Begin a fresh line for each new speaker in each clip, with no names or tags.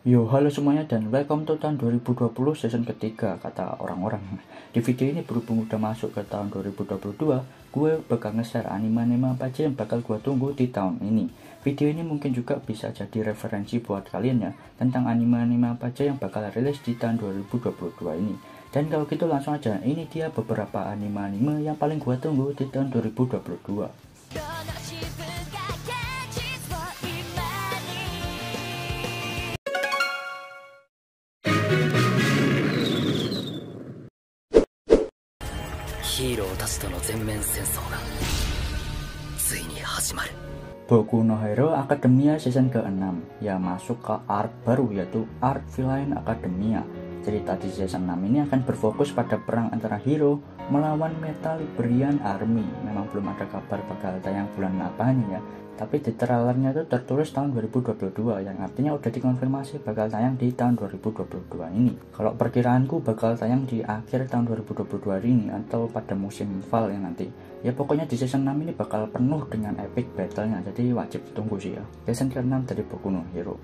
Yo, halo semuanya dan welcome to tahun 2020 season ketiga kata orang-orang. Di video ini berhubung udah masuk ke tahun 2022, gue bakal nge-share anime-anime apa aja yang bakal gue tunggu di tahun ini. Video ini mungkin juga bisa jadi referensi buat kalian ya, tentang anime-anime apa aja yang bakal rilis di tahun 2022 ini. Dan kalau gitu langsung aja, ini dia beberapa anime-anime yang paling gue tunggu di tahun 2022. Boku no Hero Academia season ke-6 yang masuk ke arc baru yaitu Arc Villain Academia. Cerita di season 6 ini akan berfokus pada perang antara hero melawan Metal Liberian Army. Memang belum ada kabar bakal tayang bulan apanya ya, tapi di trailernya itu tertulis tahun 2022 yang artinya udah dikonfirmasi bakal tayang di tahun 2022 ini. Kalau perkiraanku bakal tayang di akhir tahun 2022 ini atau pada musim fall yang nanti. Ya pokoknya di season 6 ini bakal penuh dengan epic battle-nya, jadi wajib tunggu sih ya. Season ke-6 dari Boku no Hero.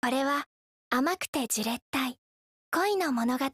これは甘くてじれったい恋の物語。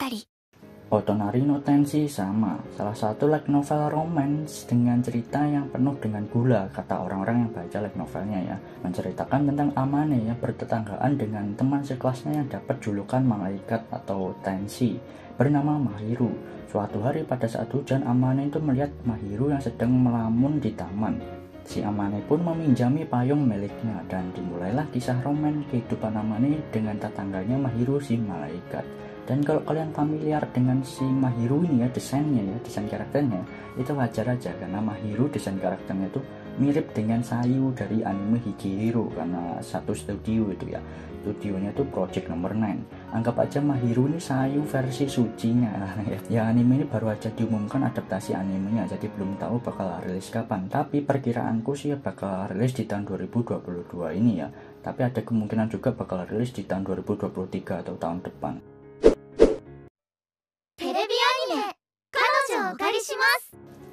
Otonari no Tenshi sama, salah satu light novel romance dengan cerita yang penuh dengan gula, kata orang-orang yang baca light novelnya ya. Menceritakan tentang Amane yang bertetanggaan dengan teman sekelasnya yang dapat julukan malaikat atau Tenshi bernama Mahiru. Suatu hari pada saat hujan, Amane itu melihat Mahiru yang sedang melamun di taman. Si Amane pun meminjami payung miliknya dan dimulailah kisah roman kehidupan Amane dengan tetangganya Mahiru si malaikat. Dan kalau kalian familiar dengan si Mahiru ini ya, desainnya ya, desain karakternya, itu wajar aja karena Mahiru desain karakternya itu mirip dengan Sayu dari anime Higihiro karena satu studio itu ya. Studionya itu Project Number 9. Anggap aja Mahiru ini Sayu versi sucinya ya. Ya anime ini baru aja diumumkan adaptasi animenya, jadi belum tahu bakal rilis kapan. Tapi perkiraanku sih ya bakal rilis di tahun 2022 ini ya. Tapi ada kemungkinan juga bakal rilis di tahun 2023 atau tahun depan.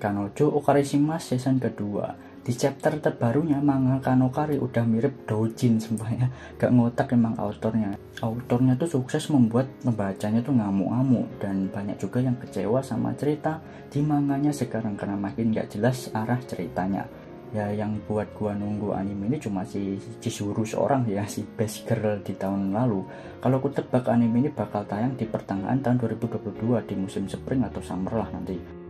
Kanojo Okarishimasu season kedua. Di chapter terbarunya manga Kanokari udah mirip doujin semuanya. Gak ngotak emang autornya. Autornya tuh sukses membuat pembacanya tuh ngamuk-ngamuk dan banyak juga yang kecewa sama cerita di manganya sekarang karena makin gak jelas arah ceritanya. Ya yang buat gua nunggu anime ini cuma si Chizuru seorang ya, si best girl di tahun lalu. Kalau ku tebak anime ini bakal tayang di pertengahan tahun 2022 di musim spring atau summer lah nanti.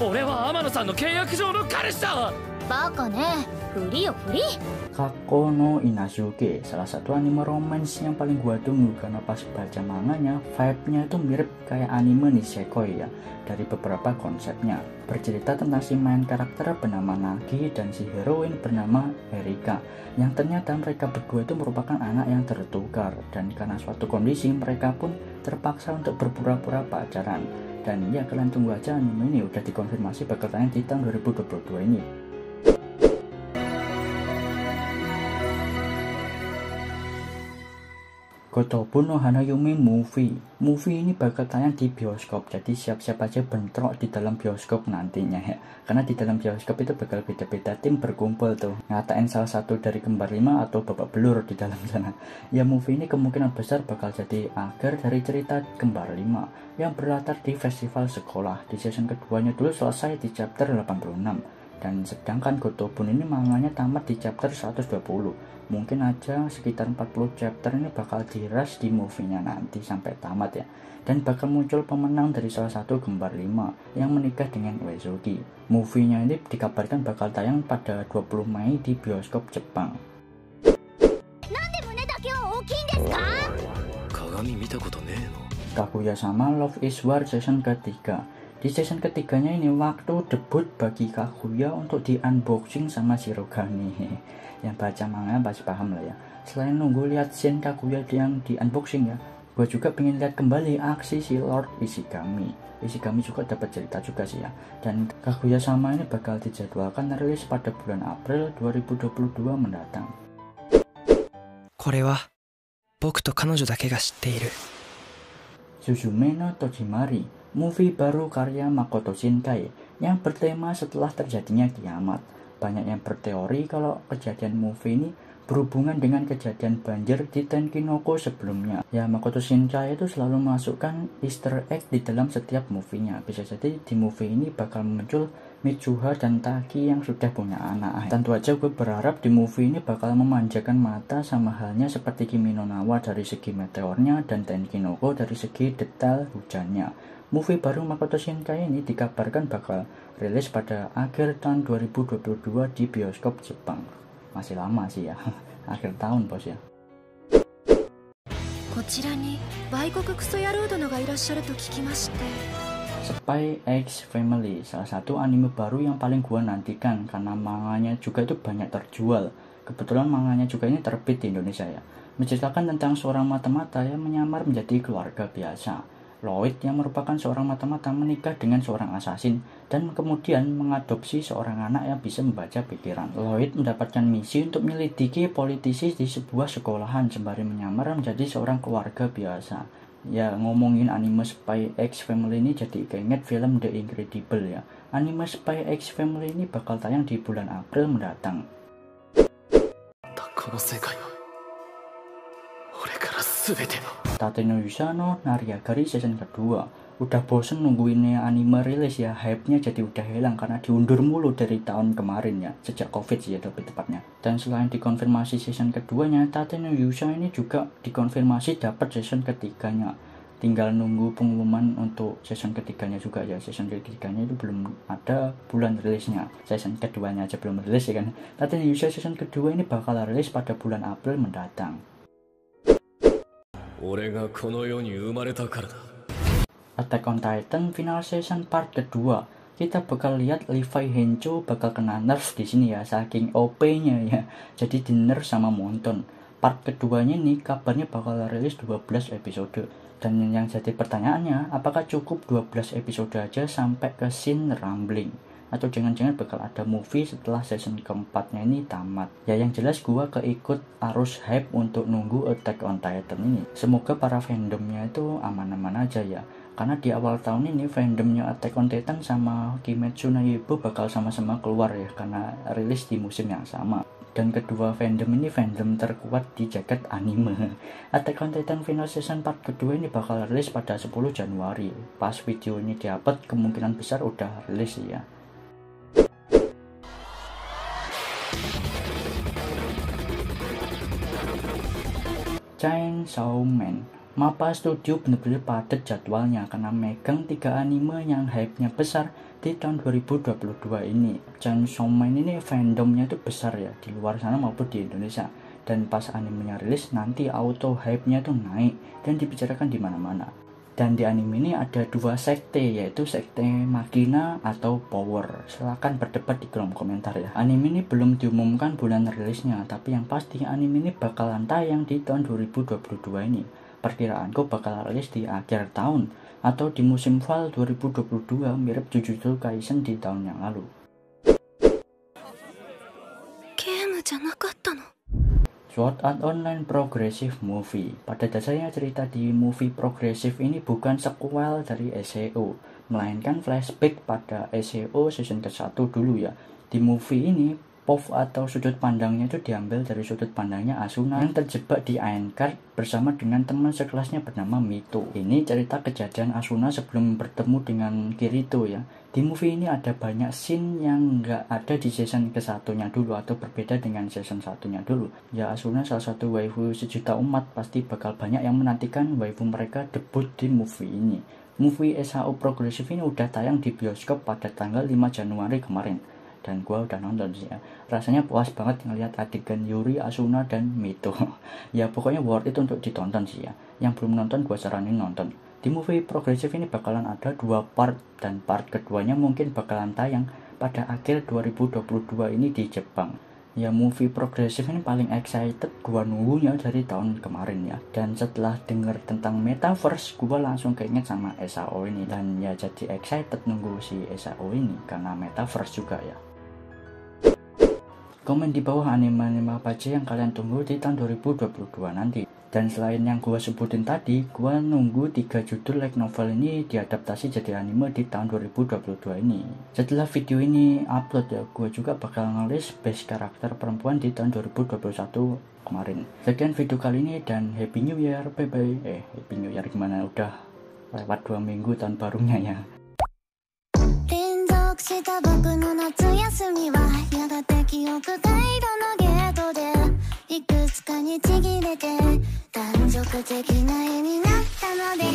俺は天野さんの契約上の彼氏だ。
バカね、フリよフリ。
Kako no Inazuke, salah satu anime romance yang paling gua tunggu karena pas baca manganya, vibe-nya itu mirip kayak anime Nisekoi ya, dari beberapa konsepnya. Bercerita tentang si main karakter bernama Nagi dan si heroin bernama Erika, yang ternyata mereka berdua itu merupakan anak yang tertukar, dan karena suatu kondisi mereka pun terpaksa untuk berpura-pura pacaran. Dan ya kalian tunggu aja, anime ini udah dikonfirmasi bakal tayang di tahun 2022 ini. Kotobu no Hanayumi Movie. Movie ini bakal tayang di bioskop, jadi siap-siap aja bentrok di dalam bioskop nantinya ya. Karena di dalam bioskop itu bakal beda-beda tim berkumpul tuh, ngatain salah satu dari kembar 5 atau babak belur di dalam sana. Ya movie ini kemungkinan besar bakal jadi akhir dari cerita kembar 5 yang berlatar di festival sekolah. Di season keduanya dulu selesai di chapter 86. Dan sedangkan Gotobun ini manganya tamat di chapter 120. Mungkin aja sekitar 40 chapter ini bakal di-rush di movie-nya nanti sampai tamat ya. Dan bakal muncul pemenang dari salah satu kembar 5 yang menikah dengan Uesugi. Movie-nya ini dikabarkan bakal tayang pada 20 Mei di bioskop Jepang. Kaguya sama Love is War season ketiga. Di season ketiganya ini waktu debut bagi Kaguya untuk di unboxing sama Shirogane. Yang baca manga pasti paham lah ya. Selain nunggu lihat scene Kaguya yang di unboxing ya, gue juga pengen lihat kembali aksi si Lord Ishigami. Ishigami juga dapat cerita juga sih ya. Dan Kaguya sama ini bakal dijadwalkan rilis pada bulan April 2022 mendatang.
これは僕と彼女だけが知っている。
Suzume no Tojimari, movie baru karya Makoto Shinkai yang bertema setelah terjadinya kiamat. Banyak yang berteori kalau kejadian movie ini berhubungan dengan kejadian banjir di Tenkinoko sebelumnya. Ya, Makoto Shinkai itu selalu memasukkan easter egg di dalam setiap movie-nya. Bisa jadi di movie ini bakal muncul Mitsuha dan Taki yang sudah punya anak. Tentu aja gue berharap di movie ini bakal memanjakan mata sama halnya seperti Kimi no Na wa dari segi meteornya dan Tenkinoko dari segi detail hujannya. Movie baru Makoto Shinkai ini dikabarkan bakal rilis pada akhir tahun 2022 di bioskop Jepang. Masih lama sih ya, akhir tahun bos ya.
こちらに外国クソ野郎殿がいらっしゃると聞きまして。
Spy X Family, salah satu anime baru yang paling gua nantikan karena manganya juga itu banyak terjual. Kebetulan manganya juga ini terbit di Indonesia ya. Menceritakan tentang seorang mata-mata yang menyamar menjadi keluarga biasa. Lloyd yang merupakan seorang mata-mata menikah dengan seorang asasin dan kemudian mengadopsi seorang anak yang bisa membaca pikiran. Lloyd mendapatkan misi untuk menyelidiki politisi di sebuah sekolahan sembari menyamar menjadi seorang keluarga biasa. Ya, ngomongin anime Spy X Family ini jadi keinget film The Incredible ya. Anime Spy X Family ini bakal tayang di bulan April mendatang. Tate no Yusa no Nariagari season kedua. Udah bosen nungguinnya anime rilis ya, hype-nya jadi udah hilang karena diundur mulu dari tahun kemarin ya, sejak covid sih ya lebih tepatnya. Dan selain dikonfirmasi season keduanya, Tate no Yusa ini juga dikonfirmasi dapat season ketiganya. Tinggal nunggu pengumuman untuk season ketiganya juga ya. Season ketiganya itu belum ada bulan rilisnya, season keduanya aja belum rilis ya kan. Tate no Yusa season kedua ini bakal rilis pada bulan April mendatang. Attack on Titan final season part kedua, kita bakal lihat Levi Hencho bakal kena nerf di sini ya, saking OP-nya ya. Jadi di nerf sama Monton. Part keduanya nih kabarnya bakal rilis 12 episode. Dan yang jadi pertanyaannya, apakah cukup 12 episode aja sampai ke scene rambling? Atau jangan-jangan bakal ada movie setelah season keempatnya ini tamat. Ya yang jelas gua keikut arus hype untuk nunggu Attack on Titan ini. Semoga para fandomnya itu aman-aman aja ya. Karena di awal tahun ini fandomnya Attack on Titan sama Kimetsu no Yaiba bakal sama-sama keluar ya, karena rilis di musim yang sama. Dan kedua fandom ini fandom terkuat di jagat anime. Attack on Titan final season part kedua ini bakal rilis pada 10 Januari. Pas video ini diupload kemungkinan besar udah rilis ya. Chainsaw Man, Mappa Studio bener-bener padat jadwalnya karena megang 3 anime yang hype-nya besar di tahun 2022 ini. Chainsaw Man ini fandomnya itu besar ya, di luar sana maupun di Indonesia. Dan pas animenya rilis nanti auto hype-nya tuh naik dan dibicarakan di mana-mana. Dan di anime ini ada 2 sekte, yaitu sekte Makina atau Power. Silahkan berdebat di kolom komentar ya. Anime ini belum diumumkan bulan rilisnya, tapi yang pasti anime ini bakalan tayang di tahun 2022 ini. Perkiraanku bakal rilis di akhir tahun atau di musim fall 2022, mirip Jujutsu Kaisen di tahun yang lalu. Sword Art Online Progressive Movie. Pada dasarnya cerita di movie progresif ini bukan sequel dari SAO, melainkan flashback pada SAO season ke-1 dulu ya. Di movie ini, POV atau sudut pandangnya itu diambil dari sudut pandangnya Asuna yang terjebak di Aincrad bersama dengan teman sekelasnya bernama Mito. Ini cerita kejadian Asuna sebelum bertemu dengan Kirito ya. Di movie ini ada banyak scene yang nggak ada di season ke-1-nya dulu atau berbeda dengan season 1-nya dulu. Ya Asuna salah satu waifu sejuta umat, pasti bakal banyak yang menantikan waifu mereka debut di movie ini. Movie SAO Progressive ini udah tayang di bioskop pada tanggal 5 Januari kemarin. Dan gue udah nonton sih ya, rasanya puas banget ngelihat adegan Yuri, Asuna, dan Mito. Ya pokoknya worth it untuk ditonton sih ya. Yang belum nonton gue saranin nonton. Di movie progresif ini bakalan ada 2 part, dan part keduanya mungkin bakalan tayang pada akhir 2022 ini di Jepang. Ya movie progresif ini paling excited gue nunggunya dari tahun kemarin ya. Dan setelah denger tentang metaverse, gue langsung keinget sama SAO ini. Dan ya jadi excited nunggu si SAO ini karena metaverse juga ya. Komen di bawah anime-anime apa aja yang kalian tunggu di tahun 2022 nanti. Dan selain yang gue sebutin tadi, gue nunggu 3 judul light novel ini diadaptasi jadi anime di tahun 2022 ini. Setelah video ini upload ya, gue juga bakal ngelis best karakter perempuan di tahun 2021 kemarin. Sekian video kali ini dan Happy New Year, bye bye. Happy New Year gimana, udah lewat 2 minggu tahun barunya ya.
した僕の夏休みはやがて記憶回路のゲートでいくつかにちぎれて断続的な絵になったのです